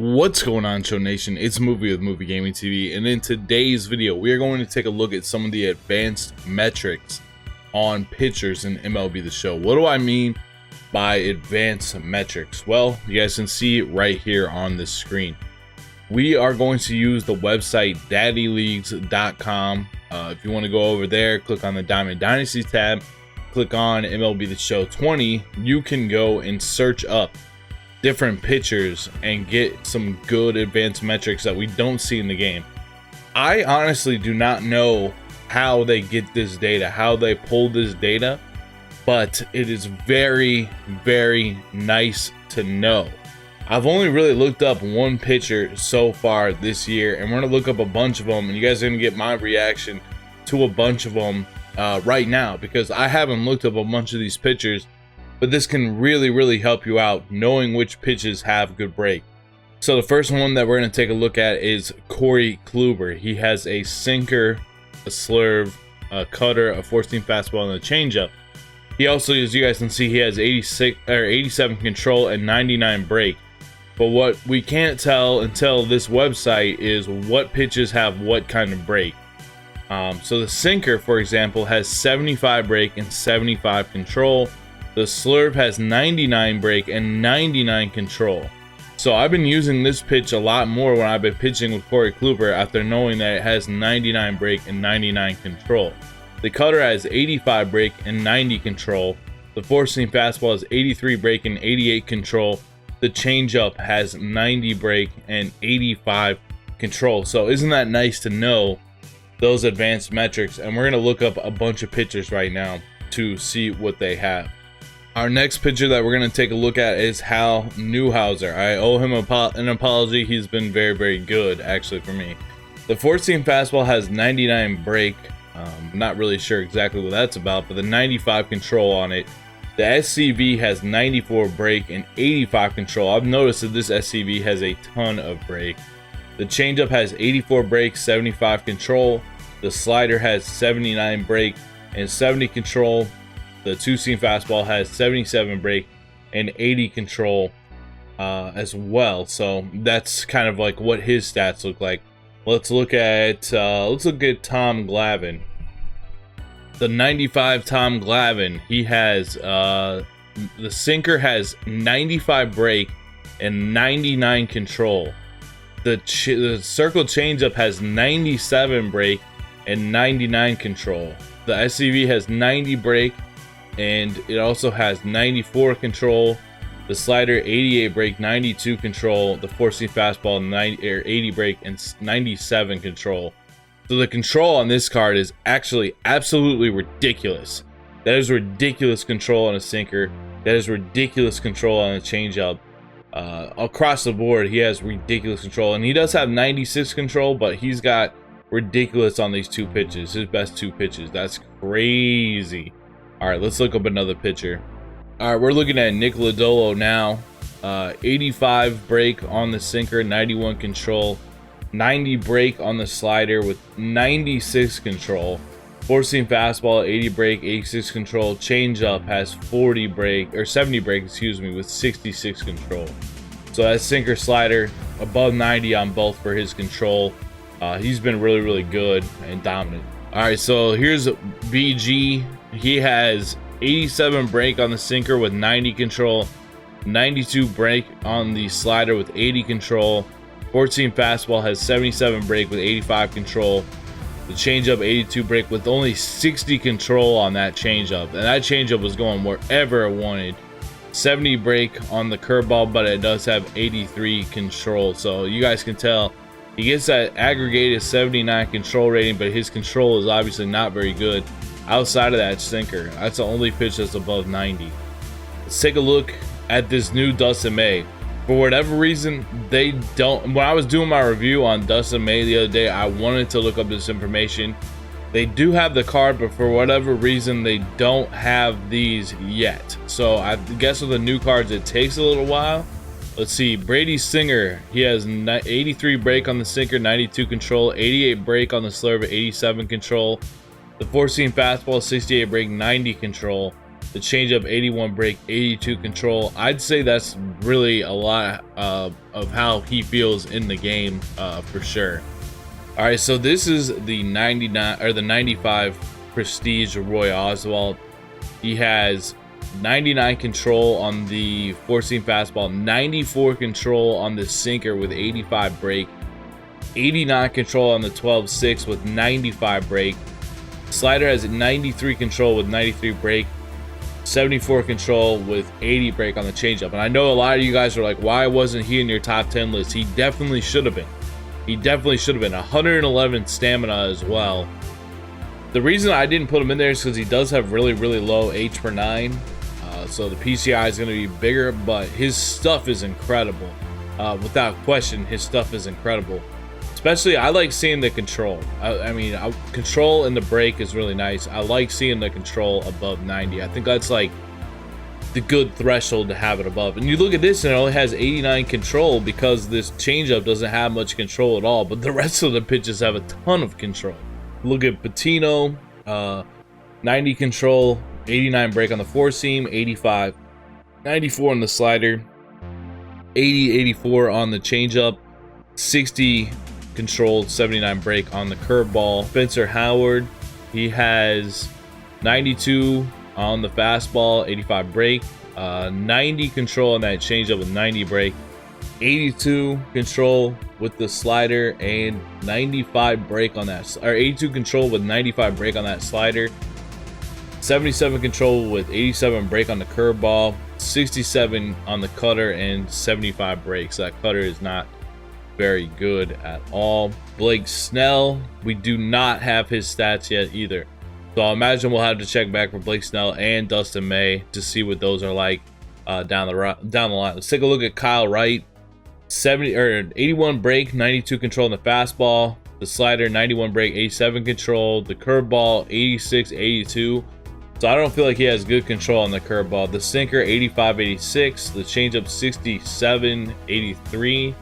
What's going on, Show Nation? It's Movie with Movie Gaming TV, and in today's video we are going to take a look at some of the advanced metrics on pitchers in MLB The Show. What do I mean by advanced metrics? Well, you guys can see it right here on the screen. We are going to use the website daddyleagues.com. If you want to go over there, click on the Diamond Dynasty tab, click on MLB The Show 20. You can go and search up different pitchers and get some good advanced metrics that we don't see in the game. I honestly do not know how they get this data, how they pull this data, but it is very, very nice to know. I've only really looked up one pitcher so far this year, and we're gonna look up a bunch of them, and you guys are gonna get my reaction to a bunch of them right now, because I haven't looked up a bunch of these pitchers. But this can really help you out knowing which pitches have good break. So the first one that we're going to take a look at is Corey Kluber. He has a sinker, a slurve, a cutter, a 4-seam fastball, and a changeup. He also, as you guys can see, he has 87 control and 99 break. But what we can't tell until this website is what pitches have what kind of break. So the sinker, for example, has 75 break and 75 control. The slurve has 99 break and 99 control. So I've been using this pitch a lot more when I've been pitching with Corey Kluber after knowing that it has 99 break and 99 control. The cutter has 85 break and 90 control. The 4-seam fastball has 83 break and 88 control. The changeup has 90 break and 85 control. So isn't that nice to know those advanced metrics? And we're going to look up a bunch of pitchers right now to see what they have. Our next pitcher that we're going to take a look at is Hal Newhouser. I owe him an apology. He's been very good, actually, for me. The 4-seam fastball has 99 break. Not really sure exactly what that's about, but the 95 control on it. The SCV has 94 break and 85 control. I've noticed that this SCV has a ton of break. The changeup has 84 break, 75 control. The slider has 79 break and 70 control. The 2-seam fastball has 77 break and 80 control as well. So that's kind of like what his stats look like. Let's look at Tom Glavine. The 95 Tom Glavine, he has the sinker has 95 break and 99 control. The circle changeup has 97 break and 99 control. The SCV has 90 break, and it also has 94 control. The slider 88 break, 92 control. The 4-seam fastball 80 break and 97 control. So the control on this card is actually absolutely ridiculous. That is ridiculous control on a sinker. That is ridiculous control on a changeup. Across the board, he has ridiculous control, and he does have 96 control, but he's got ridiculous on these two pitches, his best two pitches. That's crazy. All right, let's look up another pitcher. All right, we're looking at Nick Lodolo now. 85 break on the sinker, 91 control, 90 break on the slider with 96 control. 4-seam fastball, 80 break, 86 control. Changeup has 40 break, or 70 break, excuse me, with 66 control. So that sinker slider above 90 on both for his control. He's been really good and dominant. All right, so here's BG. He has 87 break on the sinker with 90 control, 92 break on the slider with 80 control. 4-seam fastball has 77 break with 85 control. The changeup 82 break with only 60 control on that changeup, and that changeup was going wherever it wanted. 70 break on the curveball, but it does have 83 control. So you guys can tell he gets that aggregated 79 control rating, but his control is obviously not very good. Outside of that sinker, that's the only pitch that's above 90. Let's take a look at this new Dustin May. For whatever reason, they don't. When I was doing my review on Dustin May the other day, I wanted to look up this information. They do have the card, but for whatever reason, they don't have these yet. So I guess with the new cards, it takes a little while. Let's see. Brady Singer, he has 83 break on the sinker, 92 control, 88 break on the slurve, 87 control. The 4-seam fastball, 68 break, 90 control. The changeup 81 break, 82 control. I'd say that's really a lot of how he feels in the game for sure. All right, so this is the 99 or the 95 Prestige Roy Oswalt. He has 99 control on the four-seam fastball, 94 control on the sinker with 85 break, 89 control on the 12-6 with 95 break. Slider has 93 control with 93 break, 74 control with 80 break on the changeup. And I know a lot of you guys are like, why wasn't he in your top 10 list? He definitely should have been. He definitely should have been. 111 stamina as well. The reason I didn't put him in there is because he does have really, really low H per 9. So the PCI is going to be bigger, but his stuff is incredible. Without question, his stuff is incredible. Especially, I like seeing the control. I mean, control in the break is really nice. I like seeing the control above 90. I think that's like the good threshold to have it above. And you look at this and it only has 89 control because this changeup doesn't have much control at all. But the rest of the pitches have a ton of control. Look at Patino, 90 control, 89 break on the four seam, 85, 94 on the slider, 80, 84 on the changeup, 60 control, 79 break on the curveball. Spencer Howard, he has 92 on the fastball, 85 break, 90 control on that changeup with 90 break, 82 control with the slider and 95 break on that, or 82 control with 95 break on that slider, 77 control with 87 break on the curveball, 67 on the cutter, and 75 breaks. That cutter is not very good at all. Blake Snell, we do not have his stats yet either. So I imagine we'll have to check back for Blake Snell and Dustin May to see what those are like down the line. Let's take a look at Kyle Wright. 81 break, 92 control on the fastball, the slider 91 break, 87 control, the curveball 86, 82. So I don't feel like he has good control on the curveball. The sinker 85, 86, the changeup 67, 83.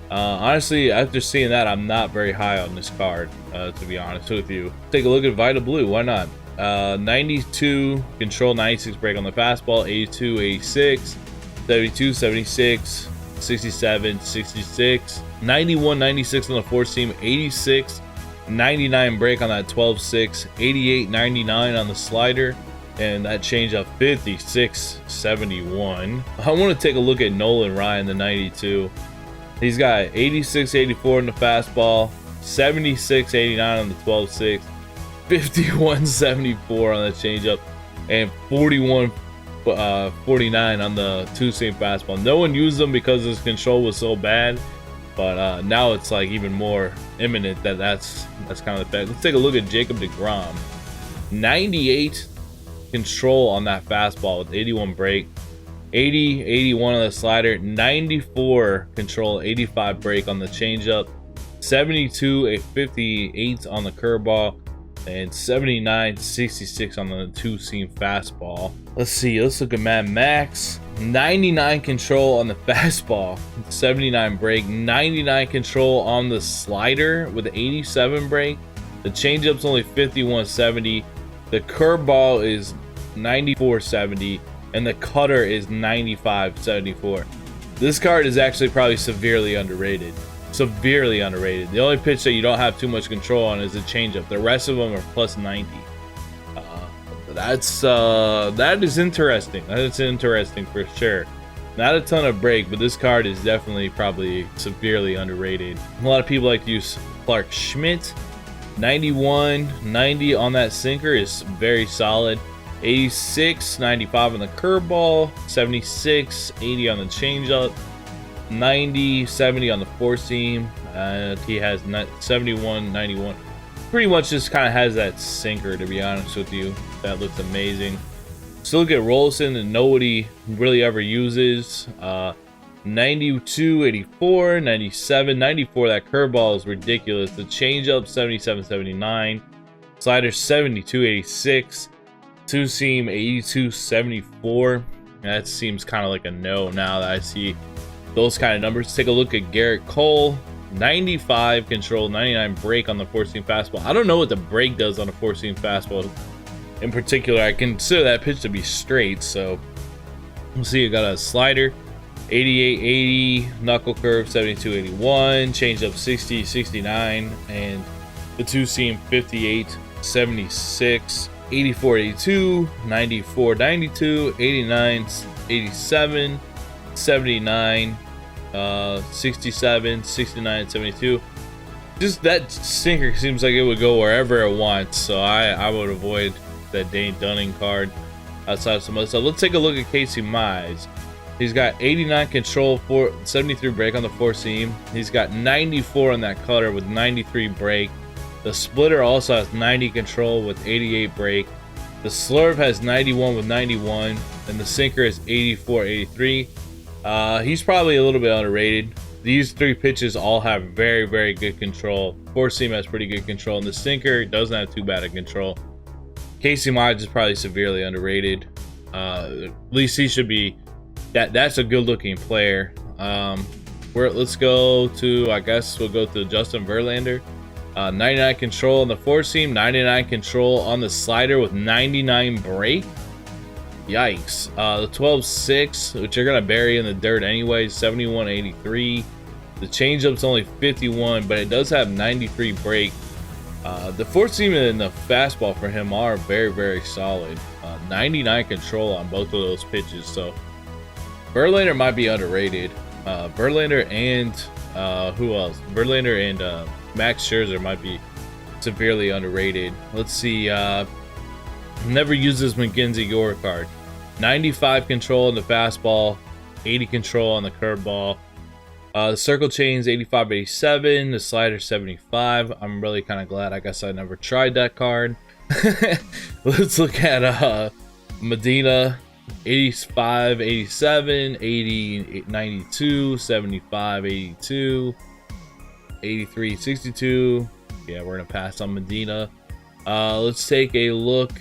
Honestly, after seeing that, I'm not very high on this card, to be honest with you. Take a look at Vida Blue, why not? 92 control, 96 break on the fastball, 82, 86, 72, 76, 67, 66, 91, 96 on the four seam, 86, 99 break on that 12-6, 88, 99 on the slider, and that changeup 56, 71. I want to take a look at Nolan Ryan, the 92. He's got 86, 84 on the fastball, 76, 89 on the 12-6, 51, 74 on the changeup, and 41, 49 on the two-seam fastball. No one used them because his control was so bad, but now it's like even more imminent that that's kind of the fact. Let's take a look at Jacob deGrom. 98 control on that fastball with 81 break, 80, 81 on the slider, 94 control, 85 break on the changeup, 72, 58 on the curveball, and 79, 66 on the two-seam fastball. Let's see, let's look at Mad Max. 99 control on the fastball, 79 break, 99 control on the slider with 87 break. The changeup's only 51, 70. The curveball is 94, 70, and the cutter is 95, 74. This card is actually probably severely underrated. Severely underrated. The only pitch that you don't have too much control on is the changeup. The rest of them are plus 90. That is interesting. That is interesting for sure. Not a ton of break, but this card is definitely probably severely underrated. A lot of people like to use Clarke Schmidt. 91, 90 on that sinker is very solid. 86, 95 on the curveball, 76, 80 on the changeup, 90, 70 on the four seam. He has 71, 91. Pretty much just kind of has that sinker, to be honest with you. That looks amazing. Still look at Rolison and nobody really ever uses. 92, 84, 97, 94. That curveball is ridiculous. The changeup 77, 79. Slider 72, 86. Two seam 82, 74. That seems kind of like a no now that I see those kind of numbers. Take a look at Gerrit Cole. 95 control, 99 break on the four seam fastball. I don't know what the break does on a four seam fastball. in particular, I consider that pitch to be straight. So we'll see. I got a slider 88-80, knuckle curve 72-81, changeup 60-69, and the two seam 58-76, 84-82, 94-92, 89-87, 79, 67, 69, 72. Just that sinker seems like it would go wherever it wants, so I would avoid that Dane Dunning card outside of some other stuff. Let's take a look at Casey Mize. He's got 89 control, 73 break on the four seam. He's got 94 on that cutter with 93 break. The splitter also has 90 control with 88 break. The slurve has 91 with 91, and the sinker is 84, 83. He's probably a little bit underrated. These three pitches all have very, very good control. Four seam has pretty good control, and the sinker doesn't have too bad of control. Casey Mize is probably severely underrated. At least he should be. That's a good-looking player. Let's go to. I guess we'll go to Justin Verlander. 99 control on the four seam, 99 control on the slider with 99 break. Yikes. The 12-6, which you're gonna bury in the dirt anyway, 71-83. The changeup's only 51, but it does have 93 break. The four seam and the fastball for him are very, very solid. 99 control on both of those pitches, so Verlander might be underrated. Verlander and who else? Verlander and Max Scherzer might be severely underrated. Let's see. Never uses MacKenzie Gore card. 95 control on the fastball, 80 control on the curveball. The circle chain's 85-87, the slider 75. I'm really kind of glad. I guess I never tried that card. Let's look at Medina. 85-87, 80-92, 75-82, 83-62. Yeah, we're gonna pass on Medina. Let's take a look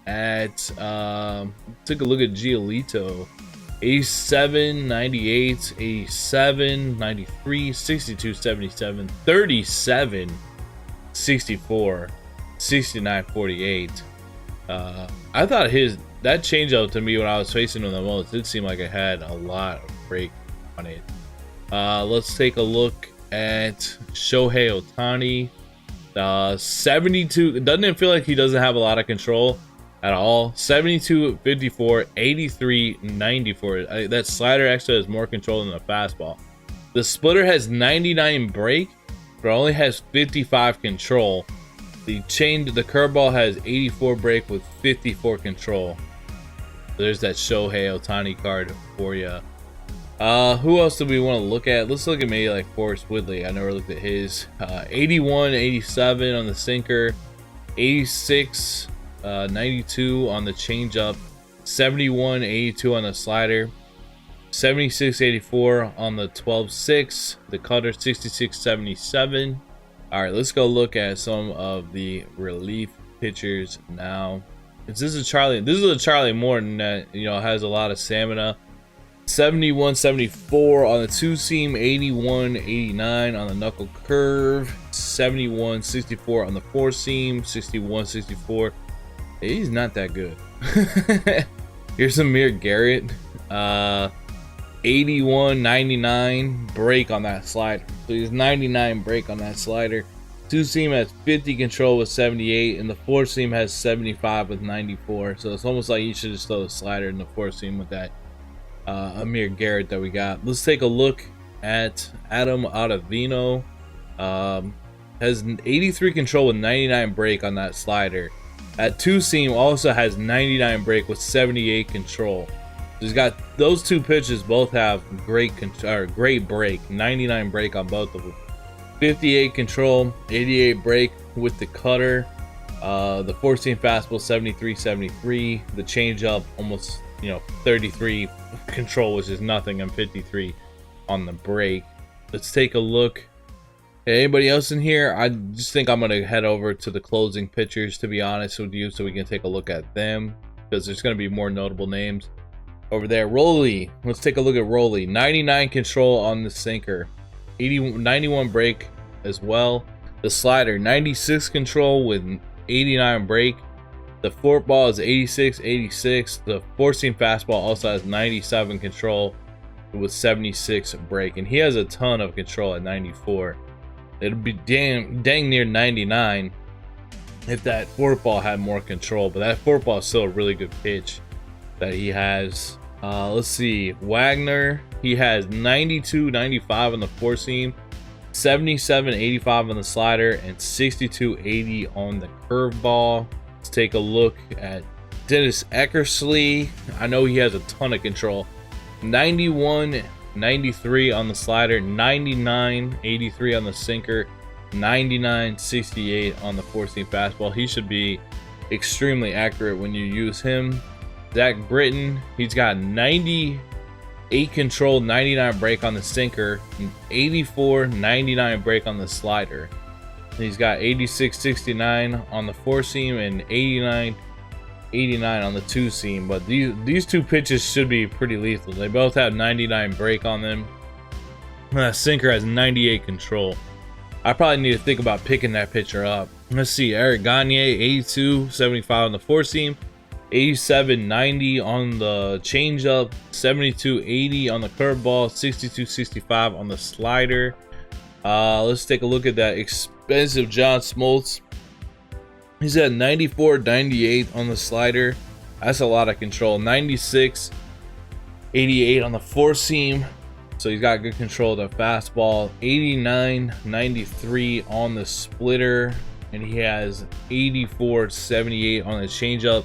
at Giolito. 87, 98, 87, 93, 62, 77, 37, 64, 69, 48. I thought that changeup to me when I was facing him the most, it seemed like it had a lot of break on it. Let's take a look at Shohei Ohtani. 72. Doesn't it feel like he doesn't have a lot of control at all? 72, 54, 83, 94. That slider actually has more control than the fastball. The splitter has 99 break, but only has 55 control. The curveball has 84 break with 54 control. There's that Shohei Ohtani card for you. Who else do we want to look at? Let's look at maybe like Forrest Whitley. I never looked at his. 81, 87 on the sinker, 86, 92 on the changeup, 71, 82 on the slider, 76, 84 on the 12-6, the cutter 66, 77. All right, let's go look at some of the relief pitchers now. This is a Charlie Morton that has a lot of stamina. 71, 74 on the two seam, 81, 89 on the knuckle curve, 71, 64 on the four seam, 61, 64. He's not that good. Here's Amir Garrett. 81, 99 break on that slider. So he's 99 break on that slider. Two seam has 50 control with 78, and the four seam has 75 with 94. So it's almost like you should just throw the slider in the four seam with that Amir Garrett that we got. Let's take a look at Adam Ottavino. Has 83 control with 99 break on that slider. At two seam also has 99 break with 78 control. He's got those two pitches both have great break, 99 break on both of them. 58 control, 88 break with the cutter. The four seam fastball 73, 73. The changeup almost 33 control, which is nothing, and 53 on the break. Let's take a look. Anybody else in here? I just think I'm gonna head over to the closing pitchers, to be honest with you, so we can take a look at them, because there's gonna be more notable names over there. Rollie, let's take a look at Rollie. 99 control on the sinker, 91 break as well. The slider 96 control with 89 break. The forkball is 86, 86. The four-seam fastball also has 97 control with 76 break, and he has a ton of control at 94. It'll be dang near 99 if that forkball had more control, but that forkball is still a really good pitch that he has. Let's see, Wagner, he has 92, 95 on the four seam, 77, 85 on the slider, and 62, 80 on the curveball. Let's take a look at Dennis Eckersley. I know he has a ton of control. 91, 93 on the slider, 99, 83 on the sinker, 99, 68 on the four-seam fastball. He should be extremely accurate when you use him. Zack Britton, he's got 98 control, 99 break on the sinker, 84, 99 break on the slider. He's got 86, 69 on the four-seam and 89, 89 on the two-seam. But these two pitches should be pretty lethal. They both have 99 break on them. That sinker has 98 control. I probably need to think about picking that pitcher up. Let's see, Eric Gagne, 82, 75 on the four-seam, 87, 90 on the changeup, 72, 80 on the curveball, 62, 65 on the slider. Let's take a look at that expensive John Smoltz. He's at 94, 98 on the slider. That's a lot of control. 96, 88 on the four seam. So he's got good control of the fastball. 89, 93 on the splitter. And he has 84, 78 on the changeup.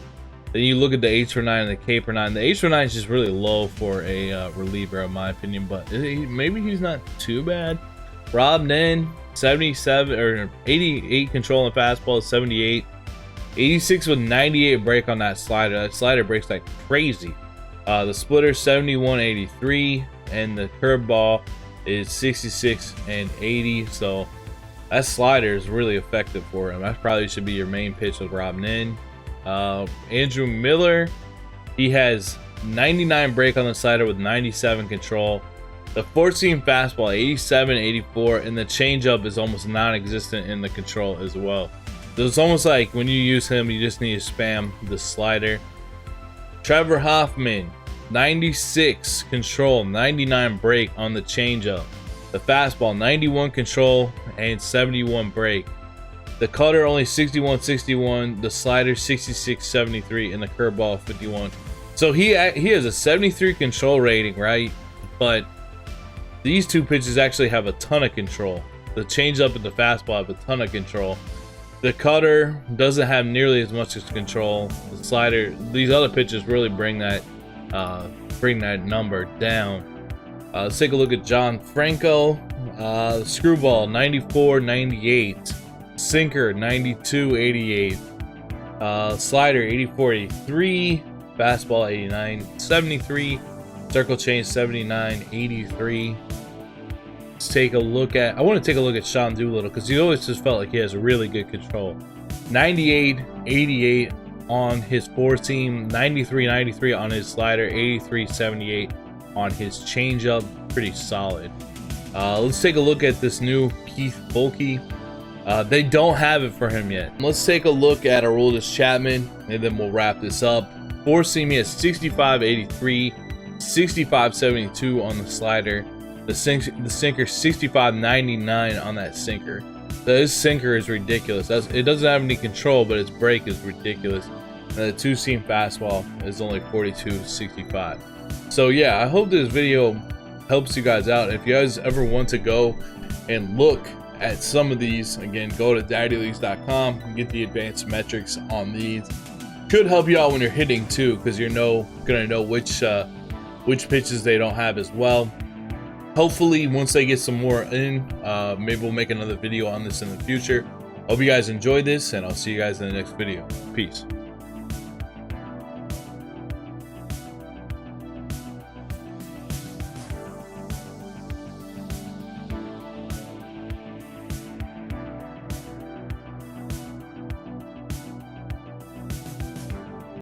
Then you look at the H for 9 and the K for 9. The H for 9 is just really low for a reliever, in my opinion. But maybe he's not too bad. Rob Nen, 77 or 88 control on the fastball, 78, 86 with 98 break on that slider. That slider breaks like crazy. The splitter 71, 83, and the curveball is 66 and 80. So that slider is really effective for him. That probably should be your main pitch with Rob Nen. Andrew Miller, he has 99 break on the slider with 97 control. The four-seam fastball 87, 84, and the changeup is almost non-existent in the control as well. So it's almost like when you use him, you just need to spam the slider. Trevor Hoffman, 96 control, 99 break on the changeup. The fastball 91 control and 71 break. The cutter only 61, 61. The slider 66, 73, and the curveball 51. So he has a 73 control rating, right? But these two pitches actually have a ton of control. The changeup and the fastball have a ton of control. The cutter doesn't have nearly as much as control. The slider, these other pitches really bring that number down. Let's take a look at John Franco. Screwball 94, 98. Sinker 92, 88. Slider 84, 83. Fastball 89, 73. Circle change 79, 83. Let's take a look at, I want to take a look at Sean Doolittle because he always just felt like he has really good control. 98, 88 on his four seam, 93, 93 on his slider, 83, 78 on his changeup. Pretty solid. Let's take a look at this new Keith Bulkey. They don't have it for him yet. Let's take a look at Aroldis Chapman and then we'll wrap this up. Four seam, he has 65, 83. 65, 72 on the slider. The sinker 65, 99 on that sinker. This sinker is ridiculous. It doesn't have any control, but its break is ridiculous. And the two seam fastball is only 42, 65. So yeah, I hope this video helps you guys out. If you guys ever want to go and look at some of these, again, go to daddyleagues.com and get the advanced metrics on these. Could help you out when you're hitting too, because you're gonna know which pitches they don't have as well. Hopefully once they get some more in, maybe we'll make another video on this in the future. Hope you guys enjoyed this, and I'll see you guys in the next video. Peace.